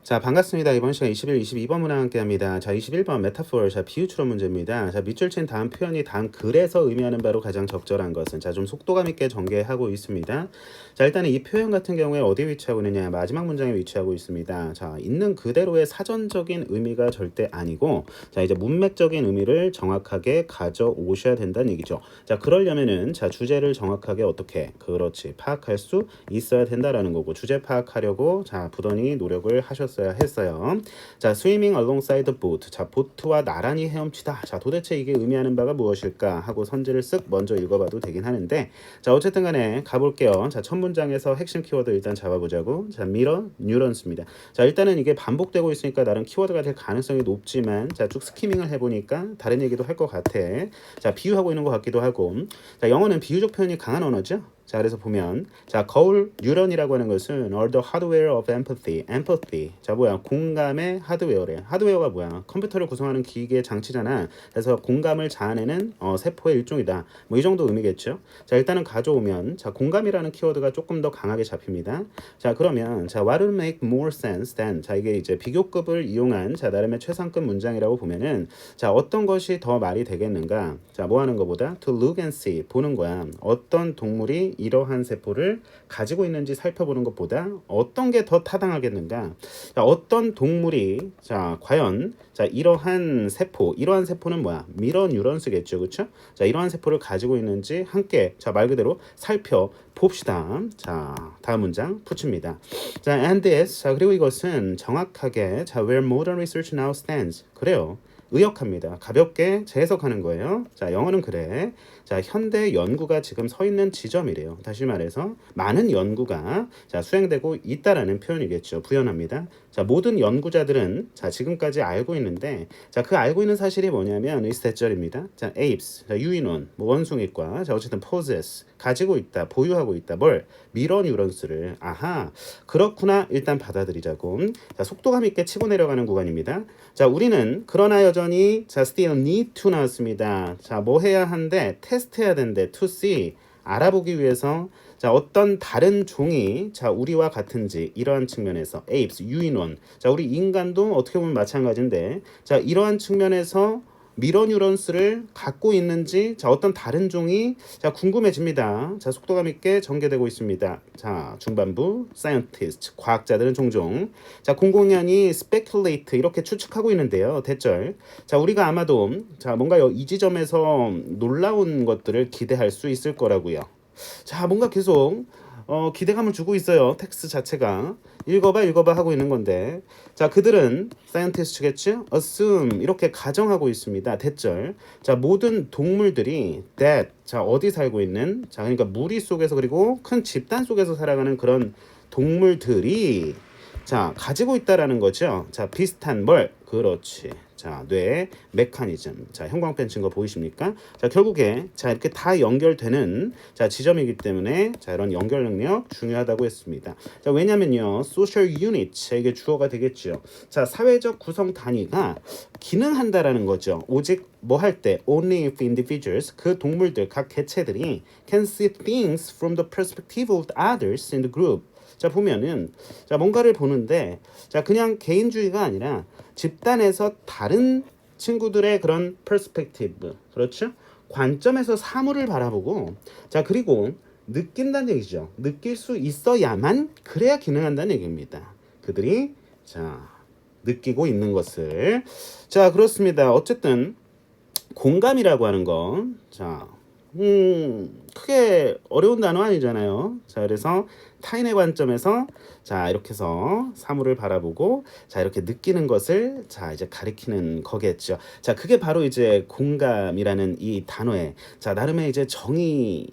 자, 반갑습니다. 이번 시간 21, 22번 문항 함께 합니다. 자, 21번 메타포, 자, 비유 추론 문제입니다. 자, 밑줄 친 다음 표현이 다음 글에서 의미하는 바로 가장 적절한 것은, 자, 좀 속도감 있게 전개하고 있습니다. 자, 일단은 이 표현 같은 경우에 어디에 위치하고 있느냐, 마지막 문장에 위치하고 있습니다. 자, 있는 그대로의 사전적인 의미가 절대 아니고, 자, 이제 문맥적인 의미를 정확하게 가져오셔야 된다는 얘기죠. 자, 그러려면은, 자, 주제를 정확하게 어떻게, 그렇지, 파악할 수 있어야 된다라는 거고, 주제 파악하려고, 자, 부단히 노력을 하셨어야 했어요. 자, swimming alongside the boat. 자, 보트와 나란히 헤엄치다. 자, 도대체 이게 의미하는 바가 무엇일까 하고 선지를 쓱 먼저 읽어봐도 되긴 하는데, 자, 어쨌든 간에 가볼게요. 자, 첫 문장에서 핵심 키워드 일단 잡아보자고. 자, mirror, nuance입니다. 자, 일단은 이게 반복되고 있으니까 나름 키워드가 될 가능성이 높지만, 자, 쭉 스키밍을 해보니까 다른 얘기도 할 것 같아. 자, 비유하고 있는 것 같기도 하고. 자, 영어는 비유적 표현이 강한 언어죠. 자, 그래서 보면, 자, 거울 뉴런이라고 하는 것은 are the hardware of empathy. empathy. 자, 뭐야? 공감의 하드웨어래. 하드웨어가 뭐야? 컴퓨터를 구성하는 기계 장치잖아. 그래서 공감을 자아내는 세포의 일종이다. 뭐 이 정도 의미겠죠. 자, 일단은 가져오면, 자, 공감이라는 키워드가 조금 더 강하게 잡힙니다. 자, 그러면, 자, what would make more sense than, 자, 이게 이제 비교급을 이용한, 자, 나름의 최상급 문장이라고 보면은, 자, 어떤 것이 더 말이 되겠는가? 자, 뭐 하는 것보다 to look and see, 보는 거야. 어떤 동물이 이러한 세포를 가지고 있는지 살펴보는 것보다 어떤 게 더 타당하겠는가? 자, 어떤 동물이, 자, 과연, 자, 이러한 세포는 뭐야? 미러 뉴런스겠죠, 그렇죠? 자, 이러한 세포를 가지고 있는지 함께, 자, 말 그대로 살펴봅시다. 자, 다음 문장 붙입니다. 자, and this, 자, 그리고 이것은 정확하게, 자, where modern research now stands. 그래요. 의역합니다. 가볍게 재해석하는 거예요. 자, 영어는 그래. 자, 현대 연구가 지금 서 있는 지점이래요. 다시 말해서 많은 연구가, 자, 수행되고 있다라는 표현이겠죠. 부연합니다. 자, 모든 연구자들은, 자, 지금까지 알고 있는데, 자, 그 알고 있는 사실이 뭐냐면 is 대절입니다. 자, apes, 자, 유인원, 뭐 원숭이과, 자, 어쨌든 possess, 가지고 있다, 보유하고 있다. 뭘? 미러 뉴런스를. 아하, 그렇구나. 일단 받아들이자고. 자, 속도감 있게 치고 내려가는 구간입니다. 자, 우리는 그러나 여전히, 자, still need to 나왔습니다. 자, 뭐 해야 한대? 테스트해야 된대. to see, 알아보기 위해서, 자, 어떤 다른 종이, 자, 우리와 같은지, 이러한 측면에서 apes, 유인원, 자, 우리 인간도 어떻게 보면 마찬가지인데, 자, 이러한 측면에서 미러 뉴런스를 갖고 있는지, 자, 어떤 다른 종이, 자, 궁금해집니다. 자, 속도감 있게 전개되고 있습니다. 자, 중반부 scientist, 과학자들은 종종, 자, 공공연히 speculate 이렇게 추측하고 있는데요. 대절. 자, 우리가 아마도, 자, 뭔가 이 지점에서 놀라운 것들을 기대할 수 있을 거라고요. 자, 뭔가 계속 기대감을 주고 있어요. 텍스트 자체가. 읽어봐 하고 있는 건데, 자, 그들은 scientist겠죠? assume 이렇게 가정하고 있습니다. 대절. 자, 모든 동물들이 that, 자, 어디 살고 있는, 자, 그러니까 무리 속에서 그리고 큰 집단 속에서 살아가는 그런 동물들이, 자, 가지고 있다라는 거죠. 자, 비슷한 뭘? 그렇지. 자, 뇌 메커니즘. 자, 형광펜 친 거 보이십니까? 자, 결국에, 자, 이렇게 다 연결되는, 자, 지점이기 때문에, 자, 이런 연결 능력 중요하다고 했습니다. 자, 왜냐면요, social unit, 자, 이게 주어가 되겠죠. 자, 사회적 구성 단위가 기능한다라는 거죠. 오직 뭐 할 때, only if individuals, 그 동물들, 각 개체들이 can see things from the perspective of the others in the group. 자, 보면은, 자, 뭔가를 보는데, 자, 그냥 개인주의가 아니라 집단에서 다른 친구들의 그런 perspective, 그렇죠? 관점에서 사물을 바라보고, 자, 그리고 느낀다는 얘기죠. 느낄 수 있어야만 그래야 기능한다는 얘기입니다. 그들이, 자, 느끼고 있는 것을. 자, 그렇습니다. 어쨌든 공감이라고 하는 건, 자, 크게 어려운 단어 아니잖아요. 자, 그래서 타인의 관점에서, 자, 이렇게 해서 사물을 바라보고, 자, 이렇게 느끼는 것을, 자, 이제 가리키는 거겠죠. 자, 그게 바로 이제 공감이라는 이 단어의, 자, 나름의 이제 정의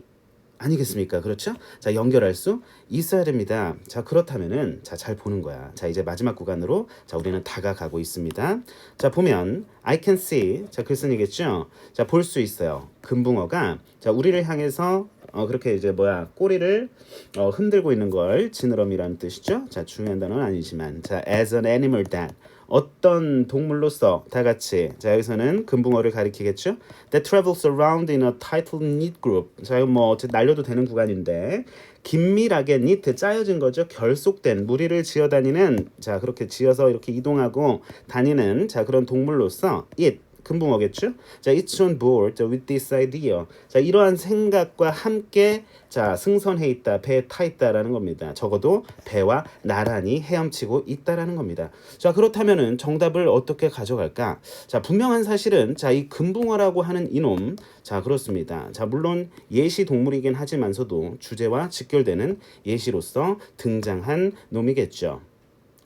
아니겠습니까? 그렇죠? 자, 연결할 수 있어야 됩니다. 자, 그렇다면은, 자, 잘 보는 거야. 자, 이제 마지막 구간으로, 자, 우리는 다가가고 있습니다. 자, 보면 I can see, 자, 글쓴이겠죠? 자, 볼 수 있어요. 금붕어가, 자, 우리를 향해서 그렇게 이제 꼬리를 흔들고 있는 걸 지느러미라는 뜻이죠. 자, 중요한 단어는 아니지만, 자, as an animal that, 어떤 동물로서 다 같이, 자, 여기서는 금붕어를 가리키겠죠. That travels around in a tightly knit group. 자, 이거 뭐 어쨌든 날려도 되는 구간인데, 긴밀하게 knit 짜여진 거죠. 결속된 무리를 지어 다니는 자 그렇게 지어서 이렇게 이동하고 다니는 자 그런 동물로서 it 금붕어겠죠? 자, it's on board with this idea. 자, 이러한 생각과 함께 자, 승선해 있다, 배에 타 있다라는 겁니다. 적어도 배와 나란히 헤엄치고 있다라는 겁니다. 자, 그렇다면은 정답을 어떻게 가져갈까? 자, 분명한 사실은 자, 이 금붕어라고 하는 이놈 자, 그렇습니다. 자, 물론 예시 동물이긴 하지만서도 주제와 직결되는 예시로서 등장한 놈이겠죠.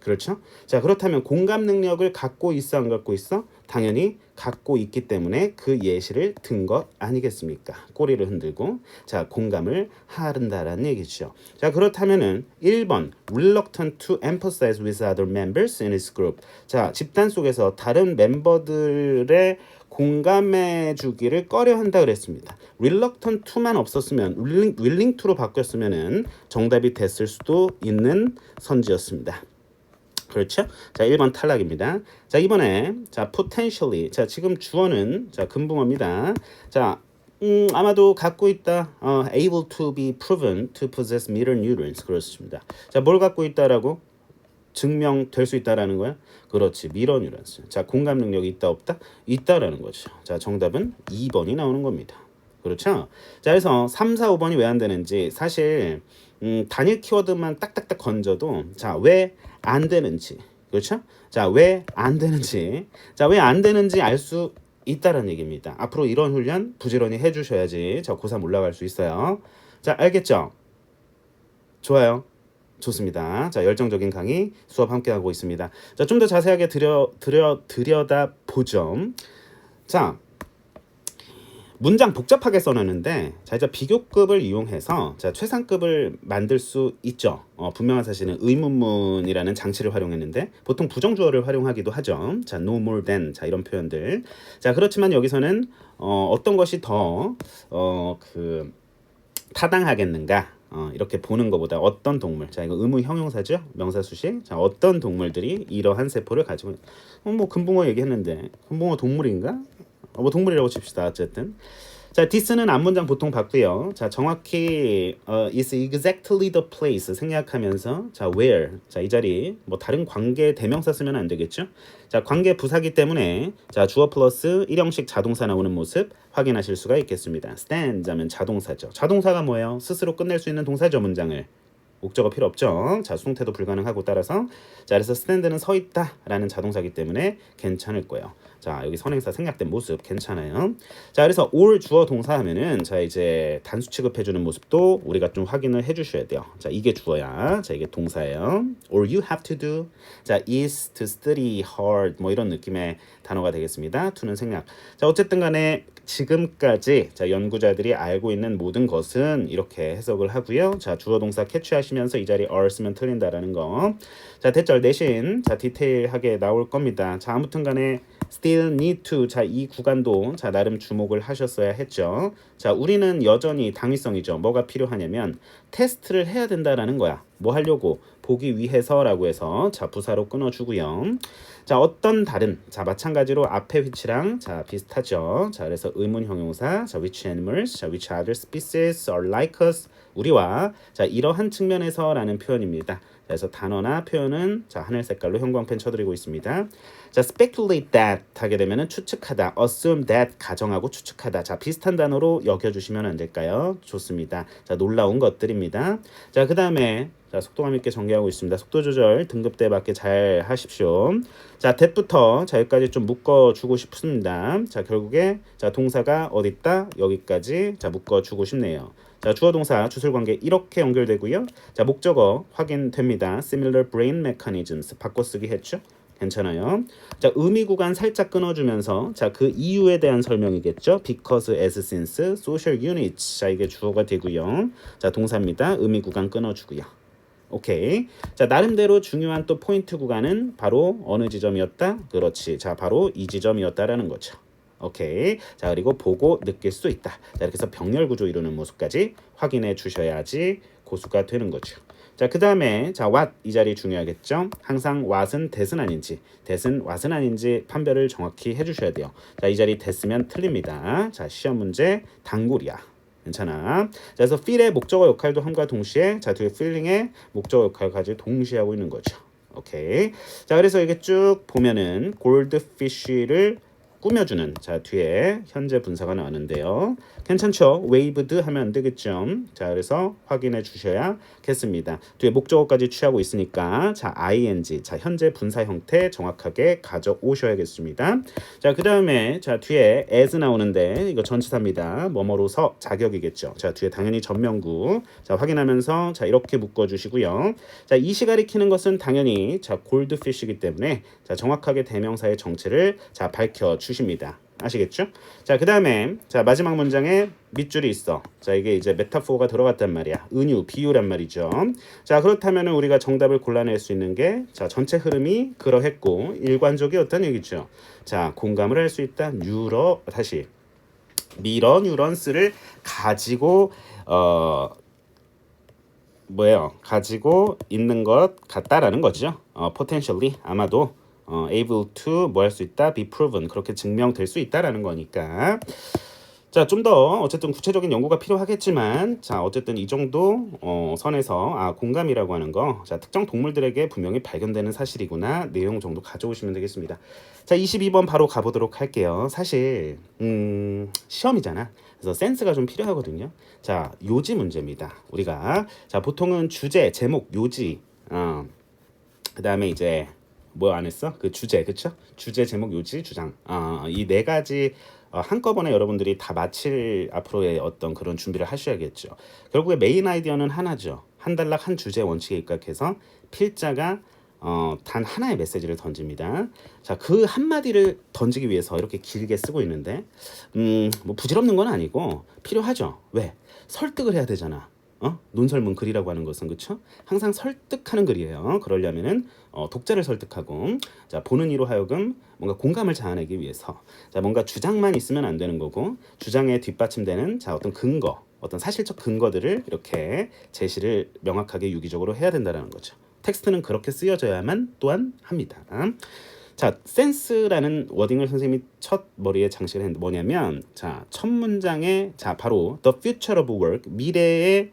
그렇죠? 자, 그렇다면 공감 능력을 갖고 있어 안 갖고 있어? 당연히 갖고 있기 때문에 그 예시를 든 것 아니겠습니까? 꼬리를 흔들고 자, 공감을 하른다라는 얘기죠. 자, 그렇다면은 1번 reluctant to empathize with other members in his group. 자, 집단 속에서 다른 멤버들의 공감해 주기를 꺼려 한다 그랬습니다. reluctant to만 없었으면 willing to로 바뀌었으면은 정답이 됐을 수도 있는 선지였습니다. 그렇죠? 자, 1번 탈락입니다. 자, 이번에 자, potentially. 자, 지금 주어는 자, 금붕어입니다. 자, 아마도 갖고 있다. able to be proven to possess mirror neurons. 그렇습니다. 자, 뭘 갖고 있다라고? 증명될 수 있다라는 거야? 그렇지. mirror neurons. 자, 공감 능력이 있다 없다? 있다라는 거죠. 자, 정답은 2번이 나오는 겁니다. 그렇죠? 자, 그래서 3, 4, 5번이 왜 안 되는지 사실 단일 키워드만 딱딱딱 건져도 자, 왜 안 되는지 그렇죠? 자, 왜 안 되는지 자, 왜 안 되는지 알 수 있다라는 얘기입니다. 앞으로 이런 훈련 부지런히 해주셔야지 자, 고3 올라갈 수 있어요. 자, 알겠죠? 좋아요. 좋습니다. 자, 열정적인 강의 수업 함께 하고 있습니다. 자, 좀 더 자세하게 들여다 보죠. 자, 문장 복잡하게 써놨는데 자, 이제 비교급을 이용해서 자, 최상급을 만들 수 있죠. 분명한 사실은 의문문이라는 장치를 활용했는데 보통 부정주어를 활용하기도 하죠. 자, no more than 자, 이런 표현들. 자, 그렇지만 여기서는 어떤 것이 더 타당하겠는가? 이렇게 보는 것보다 어떤 동물, 자, 이거 의무 형용사죠, 명사 수식. 자, 어떤 동물들이 이러한 세포를 가지고 뭐 금붕어 얘기했는데 금붕어 동물인가? 뭐 동물이라고 칩시다. 어쨌든 자, this는 앞문장 보통 봤고요. 자, 정확히 is exactly the place 생략하면서 자, where 자, 이 자리 뭐 다른 관계 대명사 쓰면 안 되겠죠. 자, 관계 부사기 때문에 자, 주어 플러스 일형식 자동사 나오는 모습 확인하실 수가 있겠습니다. stand 하면 자동사죠. 자동사가 뭐예요? 스스로 끝낼 수 있는 동사죠. 문장을 목적어 필요 없죠. 자, 수동태도 불가능하고 따라서 자, 그래서 stand는 서 있다라는 자동사기 때문에 괜찮을 거예요. 자, 여기 선행사 생략된 모습 괜찮아요. 자, 그래서 or 주어 동사 하면은 자, 이제 단수 취급해 주는 모습도 우리가 좀 확인을 해 주셔야 돼요. 자, 이게 주어야. 자, 이게 동사예요. or you have to do. 자, is to study hard 뭐 이런 느낌의 단어가 되겠습니다. to는 생략. 자, 어쨌든 간에 지금까지 자, 연구자들이 알고 있는 모든 것은 이렇게 해석을 하고요. 자, 주어 동사 캐치하시면서 이 자리 are 쓰면 틀린다라는 거. 자, 대절 대신 자, 디테일하게 나올 겁니다. 자, 아무튼 간에 still need to 자, 이 구간도 자, 나름 주목을 하셨어야 했죠. 자, 우리는 여전히 당위성이죠. 뭐가 필요하냐면 테스트를 해야 된다라는 거야. 뭐 하려고? 보기 위해서라고 해서 자, 부사로 끊어주고요. 자, 어떤 다른 자, 마찬가지로 앞에 which랑 자, 비슷하죠. 자, 그래서 의문 형용사 자, which animals 자, which other species are like us 우리와 자, 이러한 측면에서라는 표현입니다. 그래서 단어나 표현은 자, 하늘 색깔로 형광펜 쳐드리고 있습니다. 자, speculate that 하게 되면은 추측하다, assume that 가정하고 추측하다. 자, 비슷한 단어로 여겨주시면 안 될까요? 좋습니다. 자, 놀라운 것들입니다. 자, 그 다음에 자, 속도감 있게 전개하고 있습니다. 속도 조절 등급대에 맞게 잘 하십시오. 자, that부터 자, 여기까지 좀 묶어주고 싶습니다. 자, 결국에 자, 동사가 어디 있다? 여기까지 자, 묶어주고 싶네요. 자, 주어 동사 주술 관계 이렇게 연결되고요. 자, 목적어 확인됩니다. Similar brain mechanisms 바꿔쓰기 했죠? 괜찮아요. 자, 의미 구간 살짝 끊어주면서 자, 그 이유에 대한 설명이겠죠. Because, as, since, social units. 자, 이게 주어가 되고요. 자, 동사입니다. 의미 구간 끊어주고요. 오케이. 자, 나름대로 중요한 또 포인트 구간은 바로 어느 지점이었다? 그렇지. 자, 바로 이 지점이었다라는 거죠. 오케이. 자, 그리고 보고 느낄 수 있다. 자, 이렇게 해서 병렬 구조 이루는 모습까지 확인해 주셔야지 고수가 되는 거죠. 자, 그 다음에 자, what 이 자리 중요하겠죠. 항상 what은 that은 아닌지, that은 what은 아닌지 판별을 정확히 해주셔야 돼요. 자, 이 자리 that으면 틀립니다. 자, 시험 문제 단골이야. 괜찮아. 자, 그래서 feel의 목적어 역할도 함과 동시에 자, 뒤에 feeling의 목적어 역할까지 동시에 하고 있는 거죠. 오케이. 자, 그래서 이게 쭉 보면은 goldfish를 꾸며주는 자 뒤에 현재 분사가 나오는데요. 괜찮죠? waved 하면 안 되겠죠? 자 그래서 확인해 주셔야겠습니다. 뒤에 목적어까지 취하고 있으니까 자 ing 자 현재 분사 형태 정확하게 가져오셔야겠습니다. 자 그 다음에 자 뒤에 as 나오는데 이거 전치사입니다. 뭐뭐로서 자격이겠죠. 자 뒤에 당연히 전명구 자 확인하면서 자 이렇게 묶어주시고요. 자 이시 가리키는 것은 당연히 자 골드피쉬이기 때문에 자 정확하게 대명사의 정체를 자 밝혀 주십니다. 아시겠죠? 자, 그다음에 자, 마지막 문장에 밑줄이 있어. 자, 이게 이제 메타포가 들어갔단 말이야. 은유, 비유란 말이죠. 자, 그렇다면은 우리가 정답을 골라낼 수 있는 게 자, 전체 흐름이 그러했고 일관적이었다는 얘기죠. 자, 공감을 할 수 있다. 다시 미러 뉴런스를 가지고 가지고 있는 것 같다라는 거죠. potentially 아마도 able to 뭐 할 수 있다, be proven 그렇게 증명될 수 있다라는 거니까. 자, 좀 더 어쨌든 구체적인 연구가 필요하겠지만 자, 어쨌든 이 정도 선에서 공감이라고 하는 거 자, 특정 동물들에게 분명히 발견되는 사실이구나 내용 정도 가져오시면 되겠습니다. 자, 22번 바로 가보도록 할게요. 사실 시험이잖아. 그래서 센스가 좀 필요하거든요. 자, 요지 문제입니다. 우리가 자, 보통은 주제, 제목, 요지 그다음에 이제 뭐 안 했어? 그 주제, 그쵸? 주제, 제목, 요지, 주장. 이 네 가지 한꺼번에 여러분들이 다 마칠 앞으로의 어떤 그런 준비를 하셔야겠죠. 결국에 메인 아이디어는 하나죠. 한 단락 한 주제 원칙에 입각해서 필자가 단 하나의 메시지를 던집니다. 자, 그 한마디를 던지기 위해서 이렇게 길게 쓰고 있는데 뭐 부질없는 건 아니고 필요하죠. 왜? 설득을 해야 되잖아. 논설문 글이라고 하는 것은 그렇죠? 항상 설득하는 글이에요. 그러려면은 독자를 설득하고 자 보는 이로 하여금 뭔가 공감을 자아내기 위해서 자 뭔가 주장만 있으면 안 되는 거고 주장에 뒷받침되는 자 어떤 근거 어떤 사실적 근거들을 이렇게 제시를 명확하게 유기적으로 해야 된다는 거죠. 텍스트는 그렇게 쓰여져야만 또한 합니다. 자, 센스라는 워딩을 선생님이 첫 머리에 장식을 했는데 뭐냐면 자, 첫 문장에 자, 바로 the future of work 미래의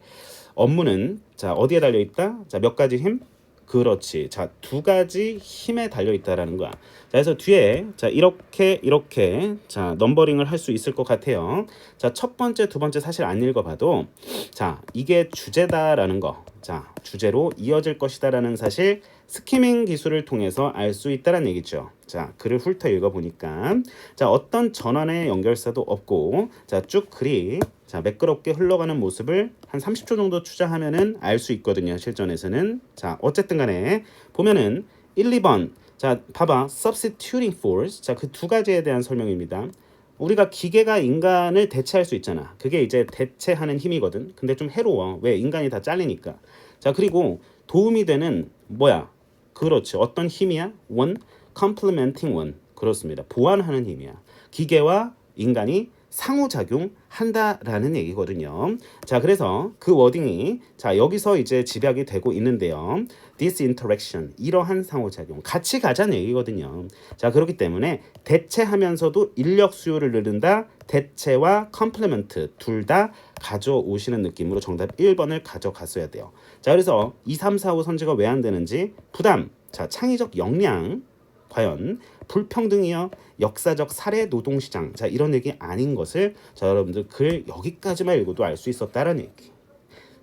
업무는 자, 어디에 달려 있다? 자, 몇 가지 힘? 그렇지. 자, 두 가지 힘에 달려 있다라는 거야. 자, 그래서 뒤에 자, 이렇게 자, 넘버링을 할 수 있을 것 같아요. 자, 첫 번째, 두 번째 사실 안 읽어봐도 자, 이게 주제다라는 거. 자, 주제로 이어질 것이다라는 사실 스키밍 기술을 통해서 알 수 있다는 얘기죠. 자, 글을 훑어 읽어보니까 자, 어떤 전환의 연결사도 없고 자, 쭉 글이 자, 매끄럽게 흘러가는 모습을 한 30초 정도 추자하면은 알 수 있거든요. 실전에서는. 자, 어쨌든 간에 보면은 1, 2번 자, 봐봐. substituting force 자, 그 두 가지에 대한 설명입니다. 우리가 기계가 인간을 대체할 수 있잖아. 그게 이제 대체하는 힘이거든. 근데 좀 해로워. 왜? 인간이 다 잘리니까. 자, 그리고 도움이 되는 뭐야? 그렇지. 어떤 힘이야? one, complementing one. 그렇습니다. 보완하는 힘이야. 기계와 인간이 상호작용한다라는 얘기거든요. 자, 그래서 그 워딩이 자, 여기서 이제 집약이 되고 있는데요. This interaction, 이러한 상호작용, 같이 가자는 얘기거든요. 자, 그렇기 때문에 대체하면서도 인력 수요를 늘린다. 대체와 컴플리먼트 둘 다 가져오시는 느낌으로 정답 1번을 가져갔어야 돼요. 자, 그래서 2, 3, 4, 5 선지가 왜 안 되는지 부담, 자, 창의적 역량, 과연 불평등이요 역사적 사례 노동시장 자 이런 얘기 아닌 것을 자 여러분들 글 여기까지만 읽어도 알 수 있었다라는 얘기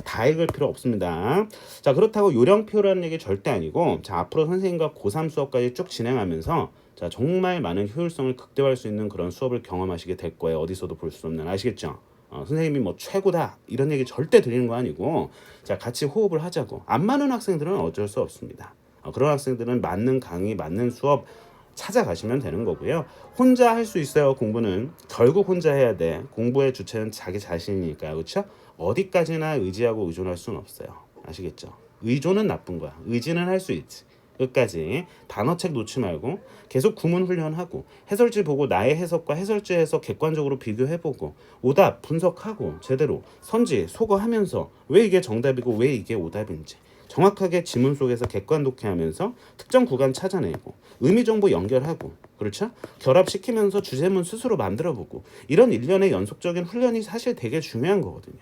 다 읽을 필요 없습니다. 자 그렇다고 요령표라는 얘기 절대 아니고 자 앞으로 선생님과 고3 수업까지 쭉 진행하면서 자 정말 많은 효율성을 극대화할 수 있는 그런 수업을 경험하시게 될 거예요. 어디서도 볼 수 없는 아시겠죠? 선생님이 뭐 최고다 이런 얘기 절대 드리는 거 아니고 자 같이 호흡을 하자고 안 맞는 학생들은 어쩔 수 없습니다. 그런 학생들은 맞는 강의, 맞는 수업 찾아가시면 되는 거고요. 혼자 할 수 있어요. 공부는 결국 혼자 해야 돼. 공부의 주체는 자기 자신이니까 그렇죠? 어디까지나 의지하고 의존할 수는 없어요. 아시겠죠? 의존은 나쁜 거야. 의지는 할 수 있지. 끝까지 단어책 놓지 말고 계속 구문 훈련하고 해설지 보고 나의 해석과 해설지 해석 객관적으로 비교해보고 오답 분석하고 제대로 선지 소거하면서 왜 이게 정답이고 왜 이게 오답인지 정확하게 지문 속에서 객관 독해하면서 특정 구간 찾아내고 의미 정보 연결하고 그렇죠? 결합시키면서 주제문 스스로 만들어보고 이런 일련의 연속적인 훈련이 사실 되게 중요한 거거든요.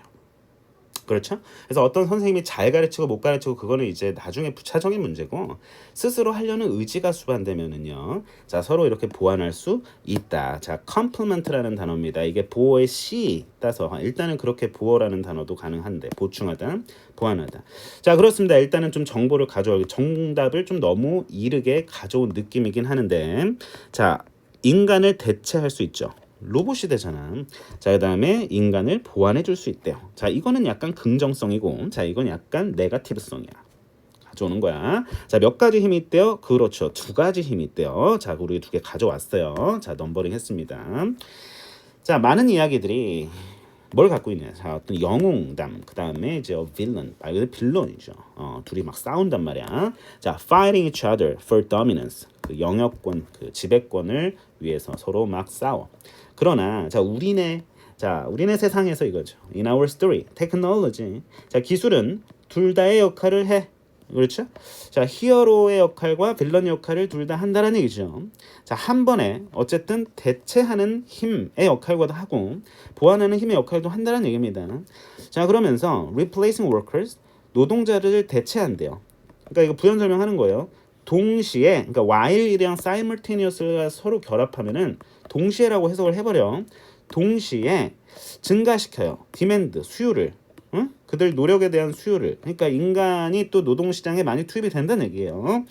그렇죠? 그래서 어떤 선생님이 잘 가르치고 못 가르치고 그거는 이제 나중에 부차적인 문제고 스스로 하려는 의지가 수반되면은요. 자, 서로 이렇게 보완할 수 있다. 자, complement라는 단어입니다. 이게 보어의 C 따서 일단은 그렇게 보어라는 단어도 가능한데 보충하다, 보완하다. 자, 그렇습니다. 일단은 좀 정보를 가져오기 정답을 좀 너무 이르게 가져온 느낌이긴 하는데 자, 인간을 대체할 수 있죠. 로봇이 되잖아. 자, 그다음에 인간을 보완해 줄 수 있대요. 자, 이거는 약간 긍정성이고 자, 이건 약간 네거티브성이야. 가져오는 거야. 자, 몇 가지 힘이 있대요? 그렇죠. 두 가지 힘이 있대요. 자, 우리 두 개 가져왔어요. 자, 넘버링 했습니다. 자, 많은 이야기들이 뭘 갖고 있냐? 자, 어떤 영웅담, 그 다음에 이제 빌런, 말 그대로 빌런이죠. 둘이 막 싸운단 말이야. 자, fighting each other for dominance, 그 영역권, 그 지배권을 위해서 서로 막 싸워. 그러나 자, 우리네 세상에서 이거죠. In our story, technology. 자, 기술은 둘 다의 역할을 해. 그렇죠? 자, 히어로의 역할과 빌런 역할을 둘 다 한다는 얘기죠. 자, 한 번에 어쨌든 대체하는 힘의 역할과도 하고 보완하는 힘의 역할도 한다는 얘기입니다. 자, 그러면서 replacing workers, 노동자를 대체한대요. 그러니까 이거 부연 설명하는 거예요. 동시에, 그러니까 while이랑 simultaneous가 서로 결합하면은 동시에라고 해석을 해버려. 동시에 증가시켜요. demand, 수요를. 응? 그들 노력에 대한 수요를. 그러니까 인간이 또 노동시장에 많이 투입이 된다는 얘기예요.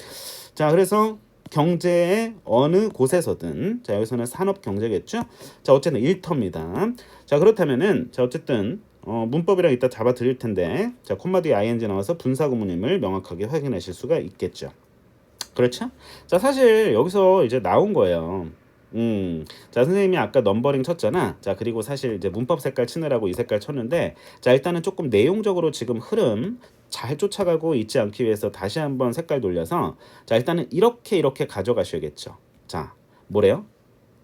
자, 그래서 경제의 어느 곳에서든 자, 여기서는 산업 경제겠죠. 자, 어쨌든 일터입니다. 자, 그렇다면은 자, 어쨌든 문법이랑 이따 잡아 드릴 텐데 자, 콤마 뒤에 ing 나와서 분사 구문임을 명확하게 확인하실 수가 있겠죠. 그렇죠? 자, 사실 여기서 이제 나온 거예요. 자, 선생님이 아까 넘버링 쳤잖아. 자, 그리고 사실 이제 문법 색깔 치느라고 이 색깔 쳤는데, 자, 일단은 조금 내용적으로 지금 흐름 잘 쫓아가고 있지 않기 위해서 다시 한번 색깔 돌려서, 자, 일단은 이렇게 가져가셔야겠죠. 자, 뭐래요?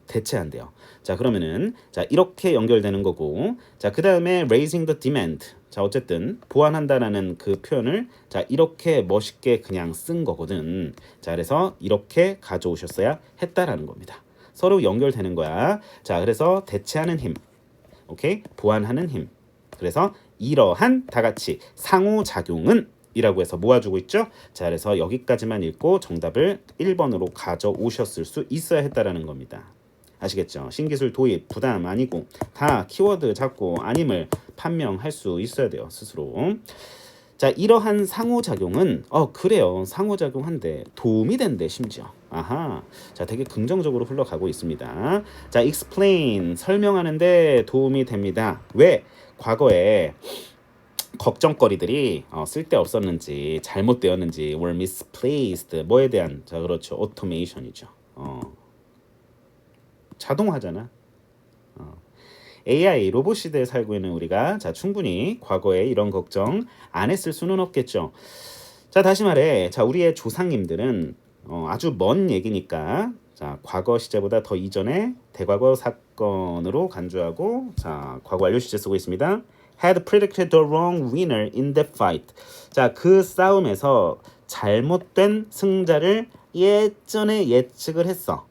대체한대요. 자, 그러면은 자, 이렇게 연결되는 거고, 자, 그 다음에 raising the demand. 자, 어쨌든 보완한다라는 그 표현을 자, 이렇게 멋있게 그냥 쓴 거거든. 자, 그래서 이렇게 가져오셨어야 했다라는 겁니다. 서로 연결되는 거야. 자, 그래서 대체하는 힘, 오케이, 보완하는 힘. 그래서 이러한 다 같이 상호작용은 이라고 해서 모아주고 있죠. 자, 그래서 여기까지만 읽고 정답을 1번으로 가져오셨을 수 있어야 했다라는 겁니다. 아시겠죠? 신기술 도입 부담 아니고 다 키워드 잡고 아님을 판명할 수 있어야 돼요, 스스로. 자, 이러한 상호작용은 그래요. 상호작용한데 도움이 된대 심지어. 아하. 자, 되게 긍정적으로 흘러가고 있습니다. 자, explain 설명하는데 도움이 됩니다. 왜? 과거에 걱정거리들이 쓸데없었는지 잘못되었는지 were misplaced 뭐에 대한 자, 그렇죠. automation이죠. 자동화잖아. AI 로봇 시대에 살고 있는 우리가 자, 충분히 과거에 이런 걱정 안 했을 수는 없겠죠. 자, 다시 말해, 자, 우리의 조상님들은 아주 먼 얘기니까 자, 과거 시제보다 더 이전에 대과거 사건으로 간주하고 자, 과거 완료 시제 쓰고 있습니다. Had predicted the wrong winner in that fight. 자, 그 싸움에서 잘못된 승자를 예전에 예측을 했어.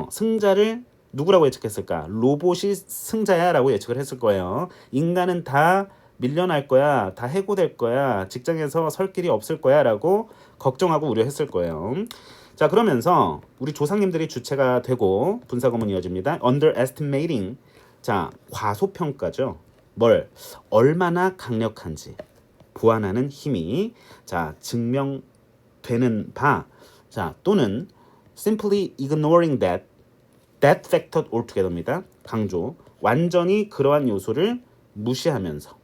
승자를 누구라고 예측했을까? 로봇이 승자야 라고 예측을 했을 거예요. 인간은 다 밀려날 거야, 다 해고될 거야, 직장에서 설 길이 없을 거야 라고 걱정하고 우려했을 거예요. 자, 그러면서 우리 조상님들이 주체가 되고 분사구문 이어집니다. underestimating, 자, 과소평가죠. 뭘? 얼마나 강력한지 보완하는 힘이 자, 증명되는 바, 자, 또는 simply ignoring that factor altogether입니다. 강조. 완전히 그러한 요소를 무시하면서.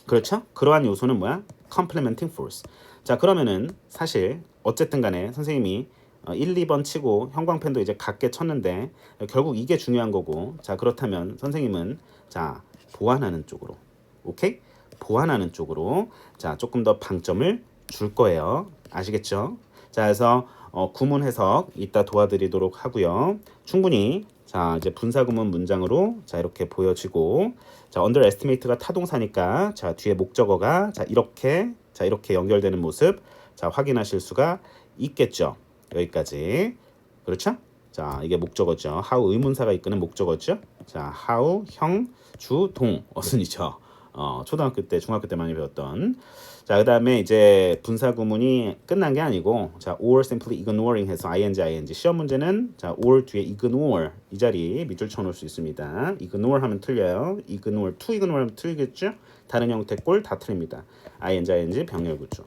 그렇죠? 그러한 요소는 뭐야? complementing force. 자, 그러면은 사실 어쨌든 간에 선생님이 1, 2번 치고 형광펜도 이제 같게 쳤는데 결국 이게 중요한 거고. 자, 그렇다면 선생님은 자, 보완하는 쪽으로. 오케이? 보완하는 쪽으로 자, 조금 더 방점을 줄 거예요. 아시겠죠? 자, 그래서 구문 해석 이따 도와드리도록 하고요. 충분히 자, 이제 분사구문 문장으로 자, 이렇게 보여지고 자, underestimate가 타동사니까 자, 뒤에 목적어가 자, 이렇게 연결되는 모습 자, 확인하실 수가 있겠죠. 여기까지. 그렇죠? 자, 이게 목적어죠. how 의문사가 이끄는 목적어죠. 자, how 형, 주, 동 어순이죠. 초등학교 때, 중학교 때 많이 배웠던. 자, 그다음에 이제 분사 구문이 끝난 게 아니고 자, or simply ignoring 해서 ing. 시험 문제는 자, or 뒤에 ignore 이 자리 밑줄 쳐 놓을 수 있습니다. ignore 하면 틀려요. to ignore 하면 틀리겠죠? 다른 형태 꼴 다 틀립니다. ing 병렬 구조.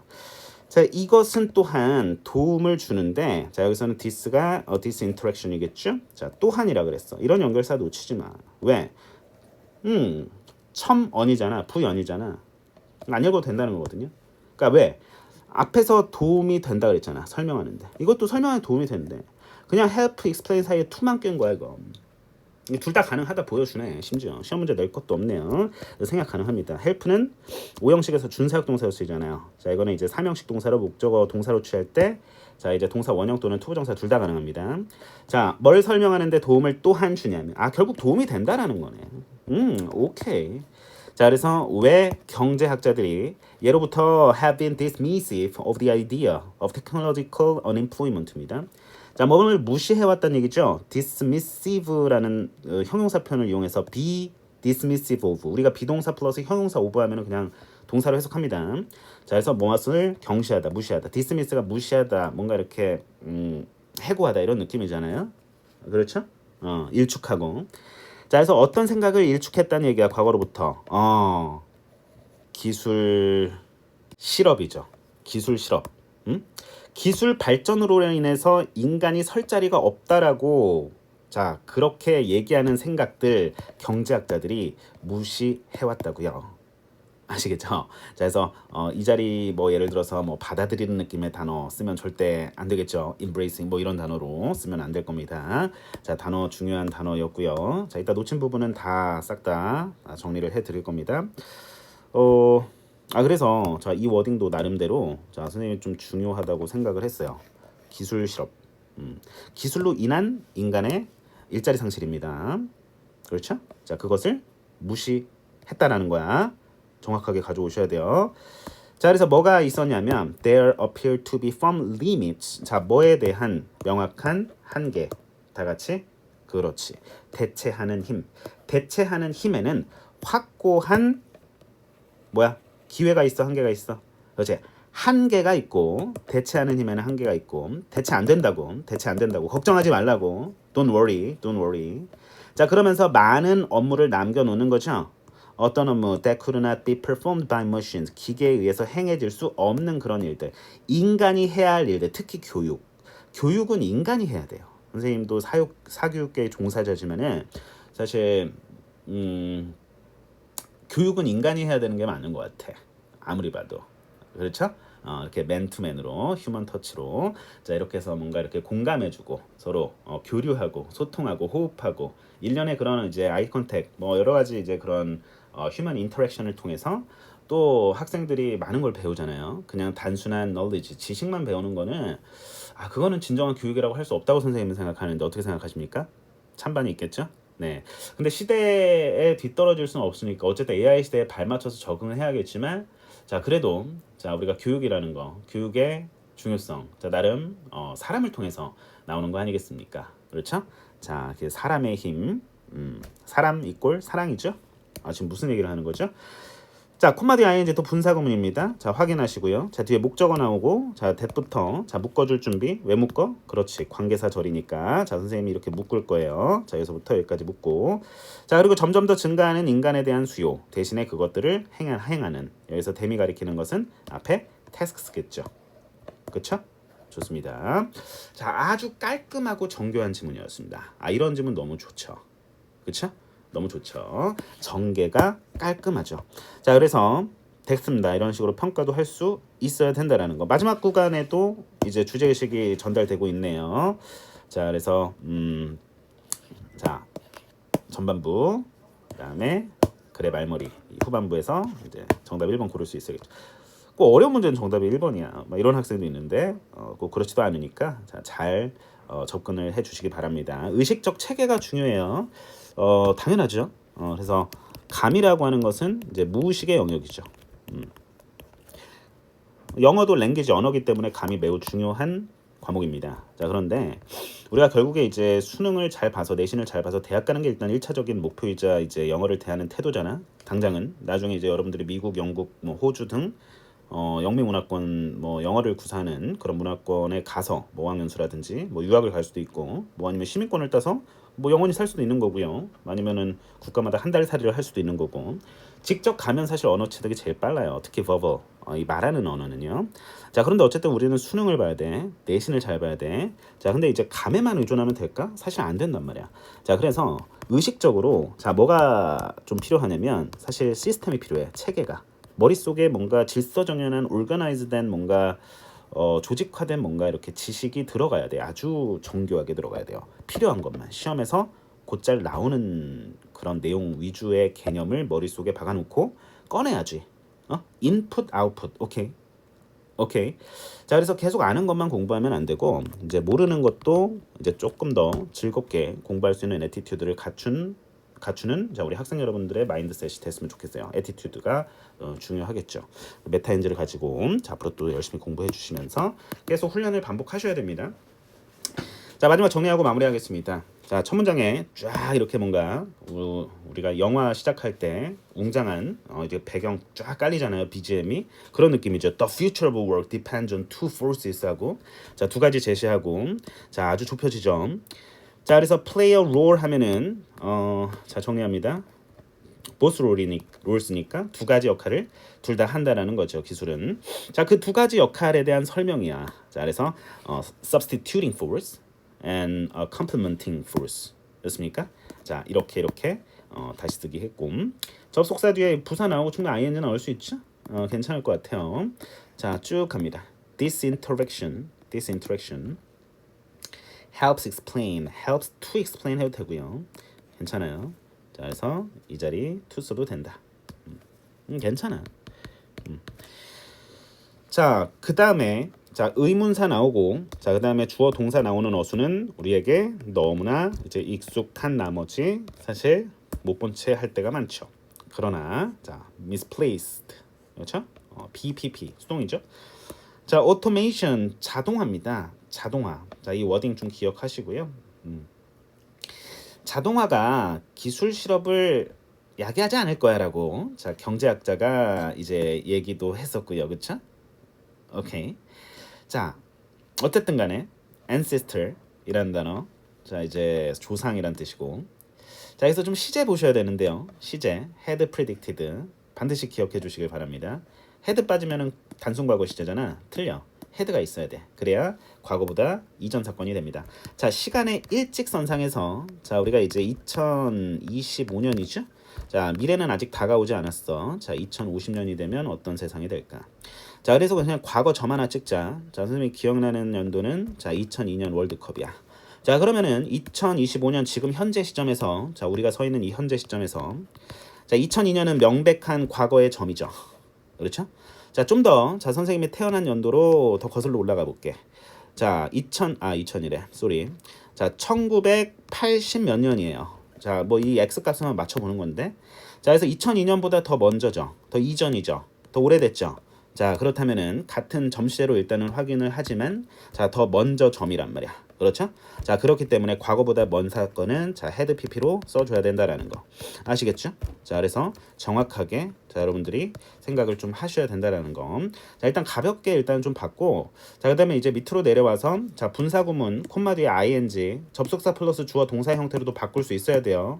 자, 이것은 또한 도움을 주는데 자, 여기서는 this가 this interaction이겠죠? 자, 또한이라 그랬어. 이런 연결사 놓치지 마. 왜? 첨언이잖아. 부연이잖아. 안 읽어도 된다는 거거든요. 그러니까 왜? 앞에서 도움이 된다 그랬잖아. 설명하는데. 이것도 설명에 도움이 되는데. 그냥 help, explain 사이에 to만 낀 거야, 이거. 둘 다 가능하다 보여주네. 심지어 시험 문제 낼 것도 없네요. 생각 가능합니다. help는 오형식에서 준사역 동사로 쓰이잖아요. 자, 이거는 이제 삼형식 동사로 목적어 동사로 취할 때 자, 이제 동사 원형 또는 투부정사 둘 다 가능합니다. 자, 뭘 설명하는데 도움을 또한 주냐면 결국 도움이 된다라는 거네. 오케이. 자, 그래서 왜 경제학자들이 예로부터 have been dismissive of the idea of technological unemployment입니다. 자, 뭐를 무시해왔다는 얘기죠. dismissive라는 형용사 표현을 이용해서 be dismissive of 우리가 비동사 플러스 형용사 of 하면은 그냥 동사로 해석합니다. 자, 그래서 무엇을 경시하다, 무시하다. dismiss가 무시하다, 뭔가 이렇게 해고하다 이런 느낌이잖아요. 그렇죠? 일축하고. 자, 그래서 어떤 생각을 일축했다는 얘기야 과거로부터. 기술 실업이죠. 기술 실업. 기술 발전으로 인해서 인간이 설 자리가 없다라고 자, 그렇게 얘기하는 생각들 경제학자들이 무시해왔다고요. 아시겠죠? 자, 그래서 이 자리 뭐 예를 들어서 뭐 받아들이는 느낌의 단어 쓰면 절대 안 되겠죠. embracing 뭐 이런 단어로 쓰면 안 될 겁니다. 자, 단어 중요한 단어였고요. 자, 이따 놓친 부분은 다 싹 다 정리를 해 드릴 겁니다. 그래서 자, 이 워딩도 나름대로 자, 선생님이 좀 중요하다고 생각을 했어요. 기술 실업. 기술로 인한 인간의 일자리 상실입니다. 그렇죠? 자, 그것을 무시했다라는 거야. 정확하게 가져오셔야 돼요. 자, 그래서 뭐가 있었냐면 there appear to be firm limits. 자, 뭐에 대한 명확한 한계. 다 같이 그렇지. 대체하는 힘. 대체하는 힘에는 확고한 뭐야? 기회가 있어, 한계가 있어. 그렇지. 한계가 있고 대체하는 힘에는 한계가 있고 대체 안 된다고. 걱정하지 말라고. Don't worry. 자, 그러면서 많은 업무를 남겨놓는 거죠. 어떤 업무 that could not be performed by machines 기계에 의해서 행해질 수 없는 그런 일들 인간이 해야 할 일들 특히 교육은 인간이 해야 돼요. 선생님도 사교육계 종사자지만은 사실 교육은 인간이 해야 되는 게 맞는 것 같아. 아무리 봐도 그렇죠? 이렇게 맨투맨으로 휴먼 터치로 자, 이렇게 해서 뭔가 이렇게 공감해주고 서로 교류하고 소통하고 호흡하고 일련의 그런 이제 아이 컨택 뭐 여러 가지 이제 그런 휴먼 인터랙션을 통해서 또 학생들이 많은 걸 배우잖아요. 그냥 단순한 knowledge, 지식만 배우는 거는 그거는 진정한 교육이라고 할 수 없다고 선생님은 생각하는데 어떻게 생각하십니까? 찬반이 있겠죠? 네. 근데 시대에 뒤떨어질 수는 없으니까 어쨌든 AI 시대에 발맞춰서 적응을 해야겠지만 자, 그래도 자, 우리가 교육이라는 거, 교육의 중요성, 자, 나름 사람을 통해서 나오는 거 아니겠습니까? 그렇죠? 자, 사람의 힘, 사람 이꼴 사랑이죠? 지금 무슨 얘기를 하는 거죠? 자, 콤마디 ing 또 분사구문입니다. 자, 확인하시고요. 자, 뒤에 목적어 나오고 자, that부터 자, 묶어줄 준비. 왜 묶어? 그렇지. 관계사 절이니까. 자, 선생님이 이렇게 묶을 거예요. 자, 여기서부터 여기까지 묶고. 자, 그리고 점점 더 증가하는 인간에 대한 수요. 대신에 그것들을 행하는. 여기서 댐이 가리키는 것은 앞에 tasks겠죠. 그렇죠? 좋습니다. 자, 아주 깔끔하고 정교한 지문이었습니다. 이런 지문 너무 좋죠. 그렇죠? 너무 좋죠. 전개가 깔끔하죠. 자, 그래서 됐습니다. 이런 식으로 평가도 할 수 있어야 된다라는 거. 마지막 구간에도 이제 주제의식이 전달되고 있네요. 자, 그래서 자, 전반부 그다음에 그래 말머리 후반부에서 이제 정답 1번 고를 수 있어야겠죠. 꼭 어려운 문제는 정답이 1번이야. 이런 학생도 있는데 꼭 그렇지도 않으니까 자, 잘 접근을 해주시기 바랍니다. 의식적 체계가 중요해요. 당연하죠. 그래서 감이라고 하는 것은 이제 무의식의 영역이죠. 영어도 랭귀지 언어기 때문에 감이 매우 중요한 과목입니다. 자, 그런데 우리가 결국에 이제 수능을 잘 봐서 내신을 잘 봐서 대학 가는 게 일단 1차적인 목표이자 이제 영어를 대하는 태도잖아. 당장은 나중에 이제 여러분들이 미국, 영국, 뭐 호주 등 영미 문화권 뭐 영어를 구사하는 그런 문화권에 가서 뭐 어학연수라든지 뭐 유학을 갈 수도 있고 뭐 아니면 시민권을 따서 뭐 영원히 살 수도 있는 거고요. 아니면은 국가마다 한 달 살이를 할 수도 있는 거고. 직접 가면 사실 언어 체득이 제일 빨라요. 특히 verbal 이 말하는 언어는요. 자, 그런데 어쨌든 우리는 수능을 봐야 돼. 내신을 잘 봐야 돼. 자, 근데 이제 감에만 의존하면 될까? 사실 안 된단 말이야. 자, 그래서 의식적으로 자, 뭐가 좀 필요하냐면 사실 시스템이 필요해. 체계가. 머릿속에 뭔가 질서정연한 organized된 뭔가 조직화된 뭔가 이렇게 지식이 들어가야 돼. 아주 정교하게 들어가야 돼요. 필요한 것만 시험에서 곧잘 나오는 그런 내용 위주의 개념을 머릿속에 박아놓고 꺼내야지. 인풋 아웃풋. 오케이. 오케이. 자, 그래서 계속 아는 것만 공부하면 안 되고 이제 모르는 것도 이제 조금 더 즐겁게 공부할 수 있는 애티튜드를 갖추는 자, 우리 학생 여러분들의 마인드셋이 됐으면 좋겠어요. 애티튜드가 중요하겠죠. 메타인지를 가지고 자, 앞으로 또 열심히 공부해 주시면서 계속 훈련을 반복하셔야 됩니다. 자, 마지막 정리하고 마무리하겠습니다. 자, 첫 문장에 쫙 이렇게 뭔가 우리가 영화 시작할 때 웅장한 이제 배경 쫙 깔리잖아요. BGM이 그런 느낌이죠. The future of work depends on two forces 하고 자, 두 가지 제시하고 자, 아주 좁혀지죠. 자, 그래서 play a role 하면은 자, 정리합니다. both roles니까 두 가지 역할을 둘 다 한다라는 거죠. 기술은. 자, 그 두 가지 역할에 대한 설명이야. 자, 그래서 substituting force and complementing force 였습니까? 자, 이렇게 다시 쓰기 했고 접속사 뒤에 부사 나오고 충분히 ing 나올 수 있죠? 괜찮을 것 같아요. 자, 쭉 갑니다. This interaction helps to explain 해도 되고요. 괜찮아요. 자, 그래서 이 자리 to 써도 된다. 괜찮아. 자, 그 다음에 자, 의문사 나오고 자, 그 다음에 주어 동사 나오는 어수는 우리에게 너무나 이제 익숙한 나머지 사실 못 본 채 할 때가 많죠. 그러나 자, misplaced 그렇죠? PPP 수동이죠. 자, automation 자동화입니다. 자동화. 자, 이 워딩 좀 기억하시고요. 자동화가 기술 실업을 야기하지 않을 거야라고 자, 경제학자가 이제 얘기도 했었고요. 그렇죠? 오케이. 자, 어쨌든 간에 ancestor이라는 단어. 자, 이제 조상이란 뜻이고. 자, 여기서 좀 시제 보셔야 되는데요. 시제 had predicted 반드시 기억해 주시길 바랍니다. had 빠지면은 단순 과거 시제잖아. 틀려. 헤드가 있어야 돼. 그래야 과거보다 이전 사건이 됩니다. 자, 시간의 일직선상에서 자, 우리가 이제 2025년이죠. 자, 미래는 아직 다가오지 않았어. 자, 2050년이 되면 어떤 세상이 될까? 자, 그래서 그냥 과거 점 하나 찍자. 자, 선생님이 기억나는 연도는 자, 2002년 월드컵이야. 자, 그러면은 2025년 지금 현재 시점에서 자, 우리가 서 있는 이 현재 시점에서 자, 2002년은 명백한 과거의 점이죠. 그렇죠? 자, 좀 더 자, 선생님이 태어난 연도로 더 거슬러 올라가 볼게. 자, 2000이래. 쏘리. 자, 1980 몇 년이에요. 자, 뭐 이 X 값만 맞춰 보는 건데. 자, 그래서 2002년보다 더 먼저죠. 더 이전이죠. 더 오래됐죠. 자, 그렇다면은 같은 점시제로 일단은 확인을 하지만 자, 더 먼저 점이란 말이야. 그렇죠? 자, 그렇기 때문에 과거보다 먼 사건은 자, 헤드 PP로 써줘야 된다라는 거 아시겠죠? 자, 그래서 정확하게 자, 여러분들이 생각을 좀 하셔야 된다라는 거. 자, 일단 가볍게 일단 좀 받고 자, 그다음에 이제 밑으로 내려와서 자, 분사구문 콤마 뒤에 ing 접속사 플러스 주어 동사 형태로도 바꿀 수 있어야 돼요.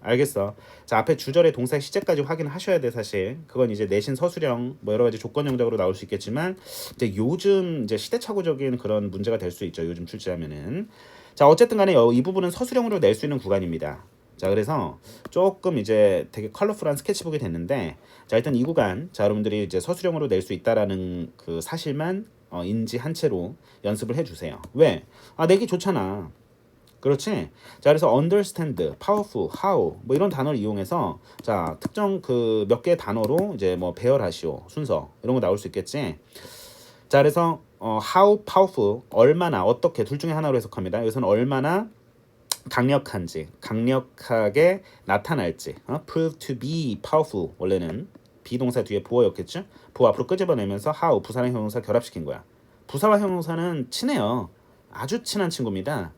알겠어. 자, 앞에 주절의 동사 시제까지 확인하셔야 돼. 사실 그건 이제 내신 서술형 뭐 여러 가지 조건 영작으로 나올 수 있겠지만 이제 요즘 이제 시대착오적인 그런 문제가 될 수 있죠. 요즘 출제하면은. 자, 어쨌든 간에 이 부분은 서술형으로 낼 수 있는 구간입니다. 자, 그래서 조금 이제 되게 컬러풀한 스케치북이 됐는데 자, 일단 이 구간 자, 여러분들이 이제 서술형으로 낼 수 있다라는 그 사실만 인지한 채로 연습을 해주세요. 왜? 내기 좋잖아. 그렇지? 자, 그래서 understand, powerful, how 뭐 이런 단어를 이용해서 자, 특정 그 몇 개의 단어로 이제 뭐 배열하시오 순서 이런 거 나올 수 있겠지. 자, 그래서 how powerful 얼마나 어떻게 둘 중에 하나로 해석합니다. 여기서는 얼마나 강력한지 강력하게 나타날지 prove to be powerful 원래는 비동사 뒤에 보어였겠죠. 보어 앞으로 끄집어내면서 how 부사랑 형용사 결합시킨 거야. 부사와 형용사는 친해요. 아주 친한 친구입니다.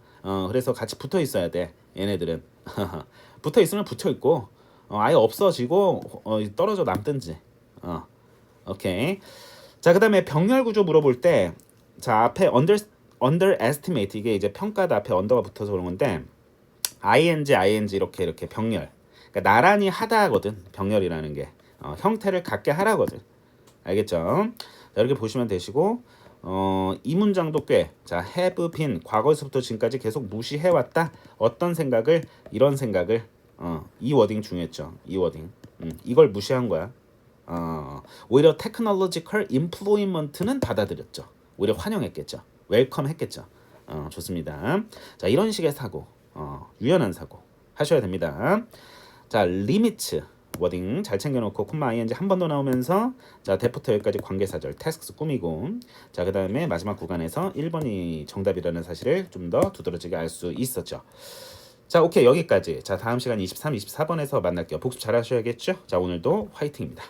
그래서 같이 붙어 있어야 돼. 얘네들은 붙어 있으면 붙어 있고 아예 없어지고 떨어져 남든지. 오케이. 자, 그다음에 병렬 구조 물어볼 때, 자 앞에 underestimate 이게 이제 평가다 앞에 언더가 붙어서 그런 건데 ing 이렇게 병렬. 그러니까 나란히 하다거든. 병렬이라는 게 형태를 갖게 하라거든. 알겠죠? 자, 이렇게 보시면 되시고 이 문장도 꽤 자 have been 과거에서부터 지금까지 계속 무시해 왔다. 어떤 생각을 이런 생각을 이 워딩 중요했죠. 이 워딩. 이걸 무시한 거야. 오히려 테크놀로지컬 인플로이먼트는 받아들였죠. 오히려 환영했겠죠. 웰컴 했겠죠. 좋습니다. 자, 이런 식의 사고, 유연한 사고 하셔야 됩니다. 자, 리미츠 워딩 잘 챙겨놓고 콤마 ing 한 번 더 나오면서 자, 대부터 여기까지 관계사절 tasks 꾸미고 자, 그 다음에 마지막 구간에서 1번이 정답이라는 사실을 좀 더 두드러지게 알 수 있었죠. 자, 오케이 여기까지. 자, 다음 시간 23, 24번에서 만날게요. 복습 잘 하셔야겠죠? 자, 오늘도 화이팅입니다.